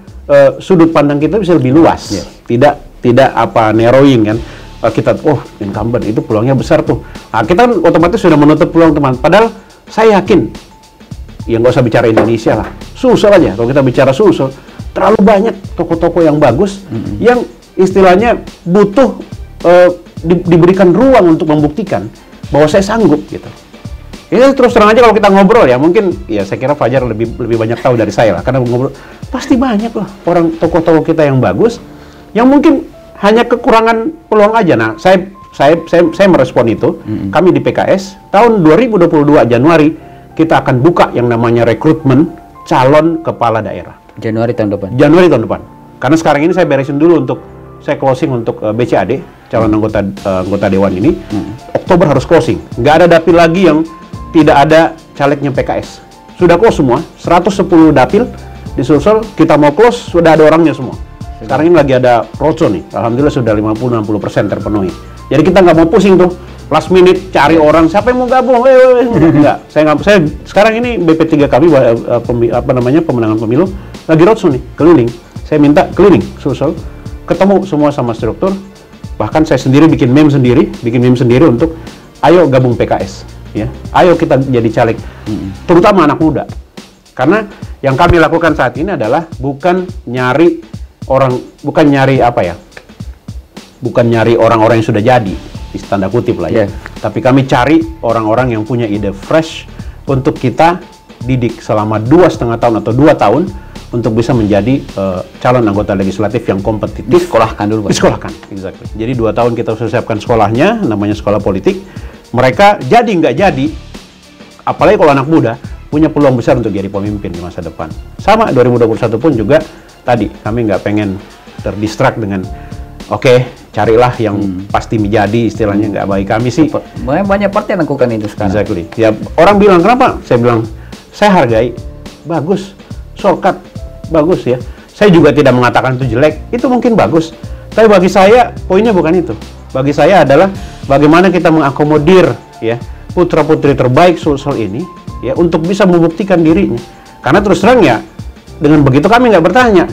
sudut pandang kita bisa lebih luas, tidak apa narrowing kan. Kita incumbent itu peluangnya besar tuh. Nah, kita kan otomatis sudah menutup peluang teman. Padahal saya yakin, ya nggak usah bicara Indonesia lah, Sulsel aja. Kalau kita bicara Sulsel, terlalu banyak toko-toko yang bagus, yang istilahnya butuh diberikan ruang untuk membuktikan bahwa saya sanggup gitu. Ini terus terang aja kalau kita ngobrol ya, mungkin ya saya kira Fajar lebih banyak tahu dari saya lah, karena ngobrol pasti banyak lah orang toko-toko kita yang bagus, yang mungkin hanya kekurangan peluang aja. Nah, saya merespon itu. Kami di PKS tahun 2022 Januari kita akan buka yang namanya rekrutmen calon kepala daerah. Januari tahun depan. Januari tahun depan. Karena sekarang ini saya beresin dulu saya closing untuk BCAD, calon anggota dewan ini. Oktober harus closing. Nggak ada dapil lagi yang tidak ada calegnya PKS. Sudah close semua. 110 dapil di Sulsel kita mau close, sudah ada orangnya semua. Sekarang ini lagi ada roadshow nih, alhamdulillah sudah 50-60% terpenuhi. Jadi kita nggak mau pusing tuh, last minute cari orang, siapa yang mau gabung? Enggak, saya sekarang ini BP3 kami pemenangan pemilu lagi roadshow nih, keliling. Saya minta keliling Sulsel, ketemu semua sama struktur, bahkan saya sendiri bikin meme sendiri untuk ayo gabung PKS, ya, ayo kita jadi caleg, terutama anak muda. Karena yang kami lakukan saat ini adalah bukan nyari orang-orang yang sudah jadi, di tanda kutip lah ya. Tapi kami cari orang-orang yang punya ide fresh untuk kita didik selama 2,5 tahun atau 2 tahun untuk bisa menjadi calon anggota legislatif yang kompetitif. Disekolahkan dulu, Pak. Disekolahkan, exactly. Jadi 2 tahun kita sudah siapkan sekolahnya, namanya sekolah politik. Mereka jadi nggak jadi, apalagi kalau anak muda, punya peluang besar untuk jadi pemimpin di masa depan. Sama 2021 pun juga tadi, kami nggak pengen terdistract dengan carilah yang pasti menjadi, istilahnya nggak baik. Kami sih banyak partai yang lakukan itu sekarang. Exactly. Ya, orang bilang kenapa? Saya bilang saya hargai, bagus, shortcut, bagus ya. Saya juga tidak mengatakan itu jelek, itu mungkin bagus. Tapi bagi saya poinnya bukan itu. Bagi saya adalah bagaimana kita mengakomodir ya putra-putri terbaik Sulsel ini ya untuk bisa membuktikan dirinya. Karena terus terang ya, dengan begitu kami nggak bertanya,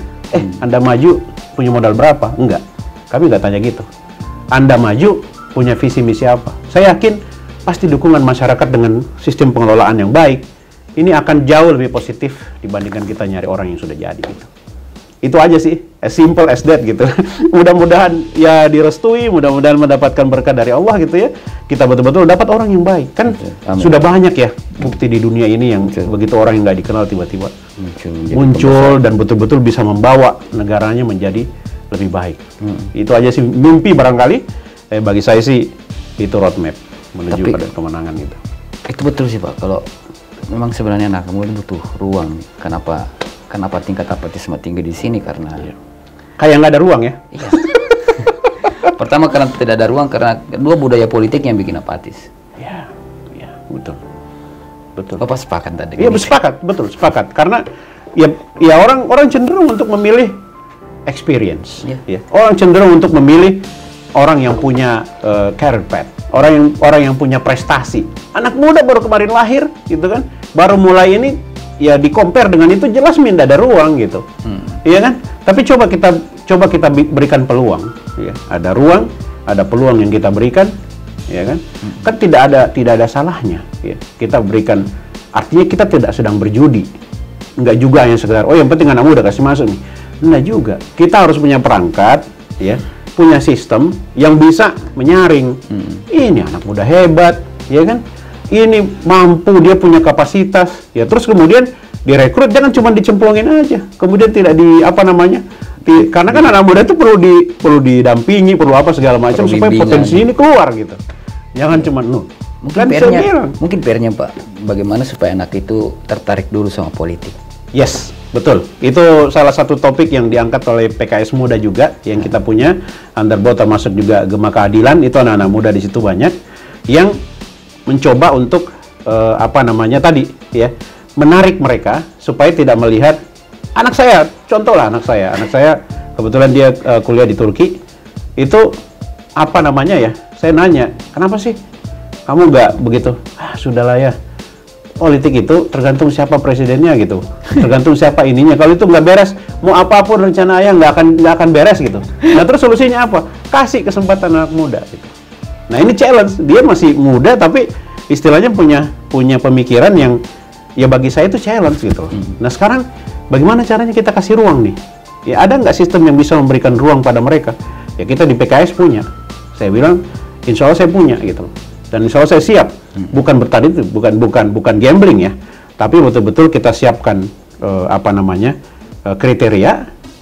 Anda maju punya modal berapa? Enggak. Kami nggak tanya gitu. Anda maju punya visi misi apa? Saya yakin pasti dukungan masyarakat dengan sistem pengelolaan yang baik ini akan jauh lebih positif dibandingkan kita nyari orang yang sudah jadi gitu. Itu aja sih, as simple as that gitu. Mudah-mudahan ya direstui, mudah-mudahan mendapatkan berkah dari Allah gitu ya. Kita betul-betul dapat orang yang baik. Kan sudah banyak ya bukti di dunia ini yang begitu orang yang nggak dikenal tiba-tiba muncul dan betul-betul bisa membawa negaranya menjadi lebih baik. Itu aja sih mimpi barangkali. Bagi saya sih itu roadmap menuju pada kemenangan itu. Itu betul sih Pak. Kalau memang sebenarnya anak muda butuh ruang. Kenapa tingkat apatisme tinggi di sini? Karena kayak nggak ada ruang ya. Iya. Pertama karena tidak ada ruang, karena kedua budaya politik yang bikin apatis. Ya, betul. Bapak sepakat tadi? Iya, sepakat, betul, sepakat. Karena ya orang cenderung untuk memilih experience. Ya. Orang cenderung untuk memilih orang yang punya career path, orang yang punya prestasi. Anak muda baru kemarin lahir, gitu kan, baru mulai ini. Ya di compare dengan itu jelas tidak ada ruang gitu, iya kan? Tapi coba kita berikan peluang, ya. Ada ruang, ada peluang yang kita berikan, ya kan? Kan tidak ada salahnya, ya. Kita berikan, artinya kita tidak sedang berjudi, enggak juga yang sekedar yang penting anak muda kasih masuk nih, enggak juga. Kita harus punya perangkat, ya, punya sistem yang bisa menyaring. Ini anak muda hebat, ya kan? Ini mampu, dia punya kapasitas, ya terus kemudian direkrut, jangan cuma dicemplungin aja, kemudian tidak karena kan anak muda itu perlu didampingi, perlu apa segala macam supaya potensi ini keluar gitu, jangan cuma mungkin PR-nya Pak, bagaimana supaya anak itu tertarik dulu sama politik. Yes, betul, itu salah satu topik yang diangkat oleh PKS Muda juga yang kita punya, Underbow termasuk juga Gema Keadilan, itu anak-anak muda di situ banyak yang mencoba untuk tadi ya, menarik mereka supaya tidak melihat anak saya, contohlah anak saya kebetulan dia kuliah di Turki, itu saya nanya, kenapa sih kamu nggak begitu? Sudahlah ya, politik itu tergantung siapa presidennya gitu, tergantung siapa ininya, kalau itu nggak beres, mau apapun rencana ayah nggak akan beres gitu. Nah terus solusinya apa? Kasih kesempatan anak muda gitu. Nah ini challenge, dia masih muda tapi istilahnya punya pemikiran yang ya bagi saya itu challenge gitu. Nah sekarang bagaimana caranya kita kasih ruang nih? Ya ada nggak sistem yang bisa memberikan ruang pada mereka? Ya kita di PKS punya. Saya bilang, insya Allah saya punya gitu. Dan insya Allah saya siap. Bukan bertadi itu, bukan gambling ya. Tapi betul-betul kita siapkan kriteria.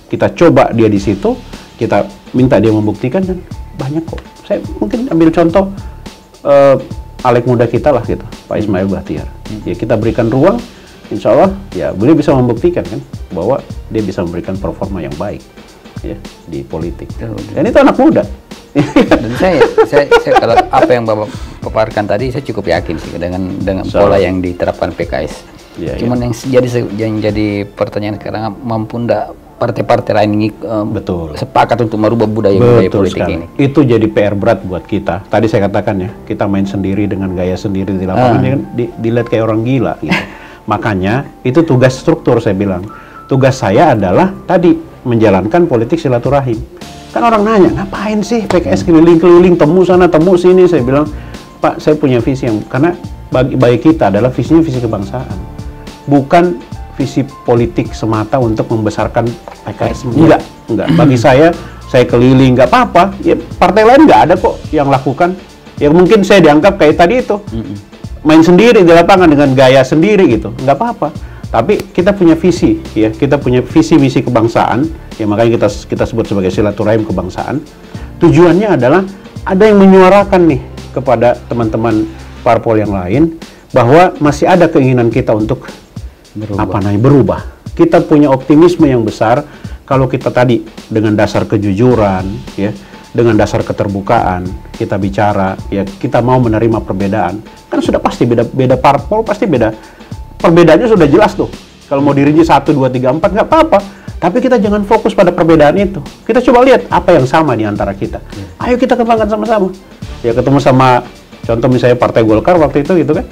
Kita coba dia di situ. Kita minta dia membuktikan dan banyak kok. Saya mungkin ambil contoh Alek muda kita lah gitu, Pak Ismail Bahtiar. Ya kita berikan ruang, insya Allah ya beliau bisa membuktikan kan bahwa dia bisa memberikan performa yang baik ya di politik. Dan itu anak muda. Dan saya kalau apa yang Bapak paparkan tadi saya cukup yakin sih dengan pola yang diterapkan PKS. Cuman yang jadi pertanyaan sekarang, mampu enggak partai-partai lain ini sepakat untuk merubah budaya politik ini? Itu jadi PR berat buat kita. Tadi saya katakan ya, kita main sendiri dengan gaya sendiri di lapangan, dilihat kayak orang gila gitu. Makanya itu tugas struktur, saya bilang. Tugas saya adalah tadi menjalankan politik silaturahim. Kan orang nanya, ngapain sih PKS keliling-keliling, temu sana, temu sini. Saya bilang, Pak, saya punya visi yang, karena bagi kita adalah visinya visi kebangsaan. Bukan visi politik semata untuk membesarkan PKS. Enggak. Bagi saya keliling, nggak apa-apa. Ya, partai lain nggak ada kok yang lakukan. Ya mungkin saya dianggap kayak tadi itu. Main sendiri di lapangan dengan gaya sendiri gitu. Nggak apa-apa. Tapi kita punya visi, ya. Kita punya visi-misi kebangsaan. Ya makanya kita sebut sebagai silaturahim kebangsaan. Tujuannya adalah ada yang menyuarakan nih kepada teman-teman parpol yang lain bahwa masih ada keinginan kita untuk berubah. Kita punya optimisme yang besar kalau kita tadi dengan dasar kejujuran, ya, dengan dasar keterbukaan kita bicara, ya kita mau menerima perbedaan. Kan sudah pasti beda parpol, pasti beda. Perbedaannya sudah jelas tuh. Kalau mau dirinci 1, 2, 3, 4 nggak apa-apa. Tapi kita jangan fokus pada perbedaan itu. Kita coba lihat apa yang sama di antara kita. Ayo kita kembangkan sama-sama. Ya ketemu sama contoh misalnya Partai Golkar waktu itu gitu kan.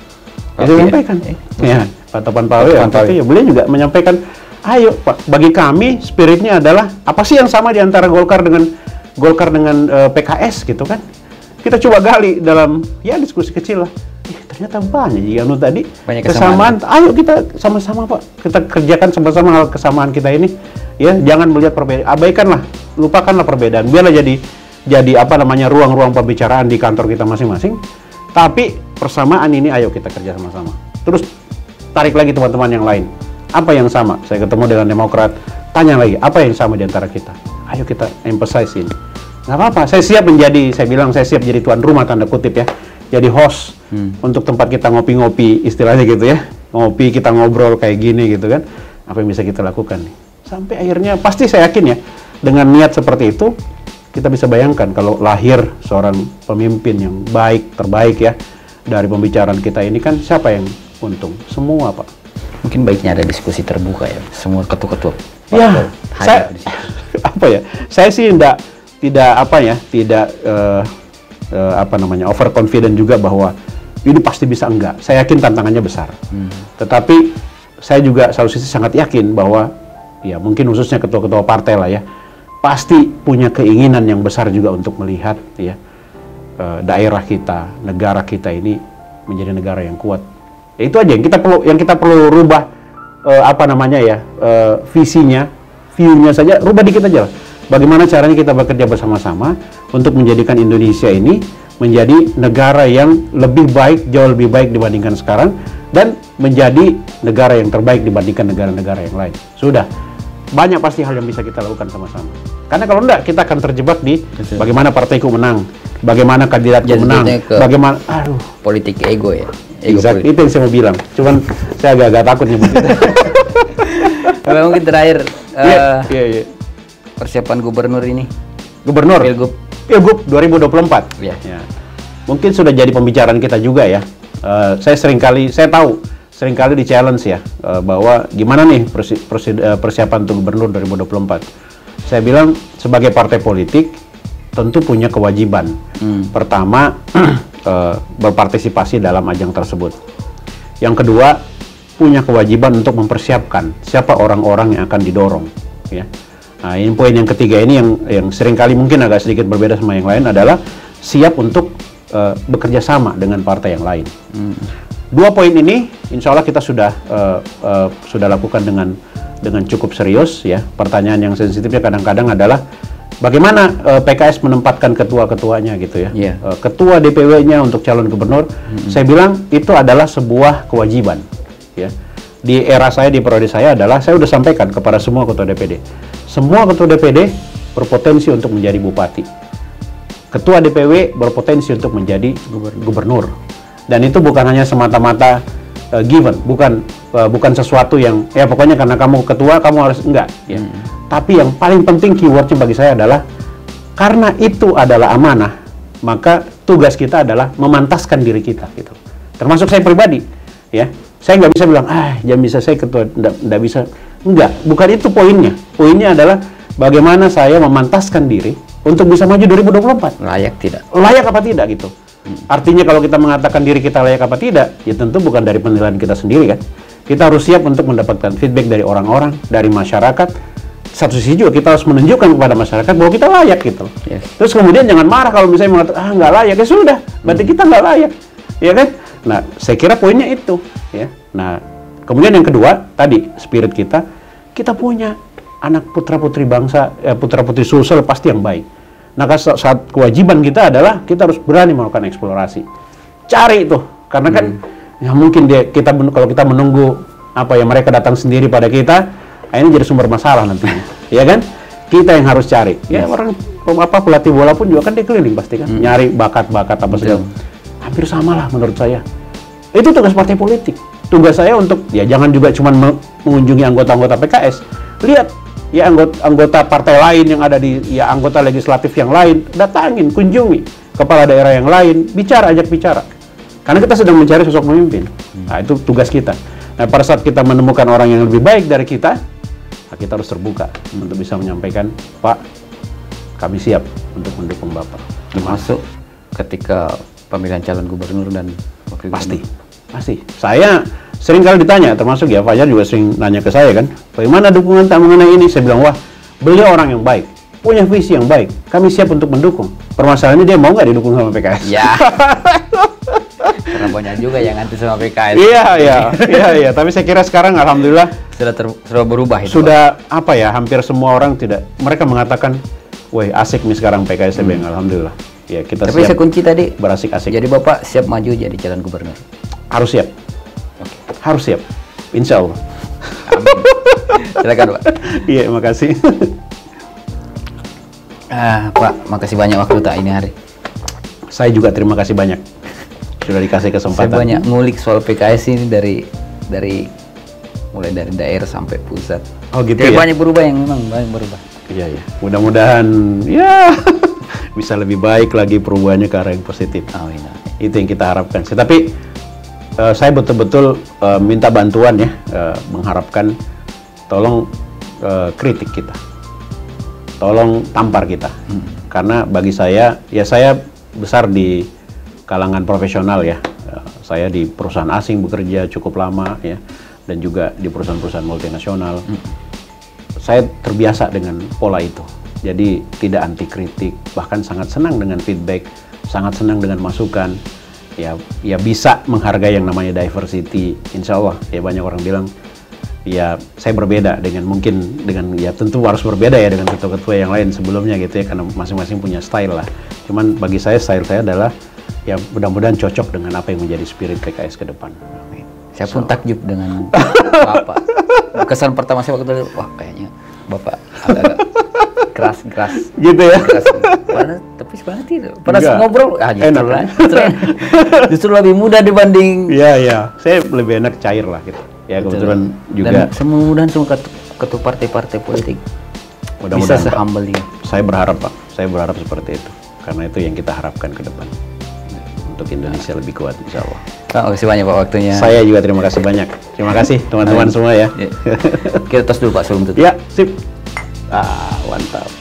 Dia menyampaikan. Ya, Pak Topan Pawe ya, beliau juga menyampaikan, ayo Pak, bagi kami spiritnya adalah apa sih yang sama di antara Golkar dengan PKS gitu kan. Kita coba gali dalam ya diskusi kecil lah. ternyata banyak yang tadi banyak kesamaan. Ayo kita sama-sama Pak, kita kerjakan sama-sama hal kesamaan kita ini. Ya, jangan melihat perbedaan, abaikanlah, lupakanlah perbedaan. Biarlah jadi apa namanya ruang-ruang pembicaraan di kantor kita masing-masing. Tapi persamaan ini ayo kita kerja sama-sama. Terus tarik lagi teman-teman yang lain. Apa yang sama? Saya ketemu dengan Demokrat, tanya lagi, apa yang sama di antara kita? Ayo kita emphasize ini. Nggak apa-apa, saya siap jadi tuan rumah tanda kutip ya. Jadi host untuk tempat kita ngopi-ngopi, istilahnya gitu ya. Ngopi, kita ngobrol kayak gini gitu kan. Apa yang bisa kita lakukan nih? Sampai akhirnya, pasti saya yakin ya, dengan niat seperti itu, kita bisa bayangkan kalau lahir seorang pemimpin yang baik, terbaik ya, dari pembicaraan kita ini kan siapa yang untung? Semua Pak. Mungkin baiknya ada diskusi terbuka ya, semua ketua-ketua. Ya, saya sih tidak overconfident juga bahwa ini pasti bisa, enggak. Saya yakin tantangannya besar. Tetapi saya juga satu sisi sangat yakin bahwa ya mungkin khususnya ketua-ketua partai lah ya, pasti punya keinginan yang besar juga untuk melihat ya daerah kita, negara kita ini menjadi negara yang kuat. Ya, itu aja yang kita perlu rubah visinya, view-nya saja rubah dikit aja lah. Bagaimana caranya kita bekerja bersama-sama untuk menjadikan Indonesia ini menjadi negara yang lebih baik, jauh lebih baik dibandingkan sekarang, dan menjadi negara yang terbaik dibandingkan negara-negara yang lain. Sudah, banyak pasti hal yang bisa kita lakukan sama-sama. Karena kalau enggak, kita akan terjebak di bagaimana partaiku menang, bagaimana kandidatku menang, bagaimana, politik ego ya. Exactly. Itu yang saya mau bilang. Cuman saya agak takut nyebut itu. Kalau mungkin terakhir, persiapan gubernur ini. Gubernur? Pilgub 2024. Ya. Mungkin sudah jadi pembicaraan kita juga ya. Saya tahu seringkali di challenge ya, bahwa gimana nih persiapan untuk gubernur 2024. Saya bilang sebagai partai politik tentu punya kewajiban. Pertama, berpartisipasi dalam ajang tersebut. Yang kedua, punya kewajiban untuk mempersiapkan siapa orang-orang yang akan didorong. Ya. Nah, ini poin yang ketiga ini yang seringkali mungkin agak sedikit berbeda sama yang lain adalah siap untuk bekerja sama dengan partai yang lain. Dua poin ini, insya Allah kita sudah lakukan dengan cukup serius ya. Pertanyaan yang sensitifnya kadang-kadang adalah bagaimana PKS menempatkan ketua-ketuanya gitu ya. Ketua DPW-nya untuk calon gubernur, saya bilang itu adalah sebuah kewajiban. Ya. Di era saya, di periode saya adalah saya sudah sampaikan kepada semua ketua DPD. Semua ketua DPD berpotensi untuk menjadi bupati. Ketua DPW berpotensi untuk menjadi gubernur. Dan itu bukan hanya semata-mata given, bukan sesuatu yang ya pokoknya karena kamu ketua kamu harus enggak ya. Tapi yang paling penting keywordnya bagi saya adalah karena itu adalah amanah, maka tugas kita adalah memantaskan diri kita gitu. Termasuk saya pribadi ya. Saya nggak bisa bilang jangan bisa saya ketua, enggak bisa. Enggak, bukan itu poinnya. Poinnya adalah bagaimana saya memantaskan diri untuk bisa maju 2024. Layak tidak? Layak apa tidak gitu. Artinya kalau kita mengatakan diri kita layak apa tidak, ya tentu bukan dari penilaian kita sendiri kan. Kita harus siap untuk mendapatkan feedback dari orang-orang, dari masyarakat. Satu sisi juga kita harus menunjukkan kepada masyarakat bahwa kita layak gitu. Yes. Terus kemudian jangan marah kalau misalnya mengatakan nggak layak, ya sudah, berarti kita nggak layak, ya kan? Nah, saya kira poinnya itu, ya. Nah, kemudian yang kedua tadi spirit kita punya anak putra-putri bangsa, putra-putri Sulsel pasti yang baik. Nah, saat kewajiban kita adalah kita harus berani melakukan eksplorasi, cari itu, karena kan ya mungkin kalau kita menunggu mereka datang sendiri pada kita, ini jadi sumber masalah nantinya, ya kan? Kita yang harus cari. Ya orang pelatih bola pun juga kan dia keliling pasti kan, nyari bakat-bakat apa segala. Hampir sama lah menurut saya. Itu tugas partai politik. Tugas saya untuk ya jangan juga cuma mengunjungi anggota-anggota PKS. Lihat ya anggota partai lain yang ada di anggota legislatif yang lain, datangin, kunjungi kepala daerah yang lain, ajak bicara. Karena kita sedang mencari sosok pemimpin. Nah, itu tugas kita. Nah, pada saat kita menemukan orang yang lebih baik dari kita, kita harus terbuka untuk bisa menyampaikan, Pak, kami siap untuk mendukung Bapak. Termasuk ketika pemilihan calon gubernur dan wakil gubernur. Pasti. Saya sering kali ditanya, termasuk ya Fajar juga sering nanya ke saya kan, bagaimana dukungan tak mengenai ini? Saya bilang, wah, beliau orang yang baik, punya visi yang baik, kami siap untuk mendukung. Permasalahannya dia mau nggak didukung sama PKS? Ya. Karena banyak juga yang anti sama PKS. Iya. Tapi saya kira sekarang alhamdulillah sudah berubah itu. Sudah apa ya? Hampir semua orang mereka mengatakan, "Woi, asik nih sekarang PKS Tebing." Alhamdulillah. Ya, kita tapi siap. Tapi kunci tadi berasik-asik. Jadi Bapak siap maju jadi calon gubernur? Harus siap. Okay. Harus siap. Insya Allah. Amin. Silakan Pak. Iya, makasih. Pak, makasih banyak waktu tak ini hari. Saya juga terima kasih banyak sudah dikasih kesempatan. Saya banyak ngulik soal PKS ini mulai dari daerah sampai pusat. Oh gitu ya? Ya? Banyak berubah yang memang banyak berubah. Iya. Mudah-mudahan ya bisa lebih baik lagi perubahannya ke arah yang positif. Amin. Itu yang kita harapkan. Tapi saya betul-betul minta bantuan ya, mengharapkan tolong kritik kita, tolong tampar kita. Karena bagi saya, ya saya besar di kalangan profesional ya. Saya di perusahaan asing bekerja cukup lama ya, dan juga di perusahaan-perusahaan multinasional. Saya terbiasa dengan pola itu. Jadi tidak anti kritik, bahkan sangat senang dengan feedback, sangat senang dengan masukan. Ya bisa menghargai yang namanya diversity. Insya Allah ya, banyak orang bilang ya saya berbeda mungkin dengan ya tentu harus berbeda ya dengan ketua-ketua yang lain sebelumnya gitu ya, karena masing-masing punya style lah. Cuman bagi saya, style saya adalah ya mudah-mudahan cocok dengan apa yang menjadi spirit PKS ke depan. Saya pun takjub dengan Bapak. Kesan pertama saya waktu itu, wah kayaknya Bapak agak keras gitu ya. Tapi sebenarnya tidak. Pada ngobrol justru lebih mudah dibanding. Iya. Saya lebih enak cair lah gitu. Ya kebetulan juga. Dan semudah semua ketua partai-partai politik bisa se-humble ini. Saya berharap Pak. Saya berharap seperti itu. Karena itu yang kita harapkan ke depan. Untuk Indonesia lebih kuat, insya Allah. Terima kasih banyak Pak waktunya. Saya juga terima kasih banyak. Terima kasih teman-teman semua ya. Kita tos dulu Pak sebelum tutup. Ya, sip. Mantap.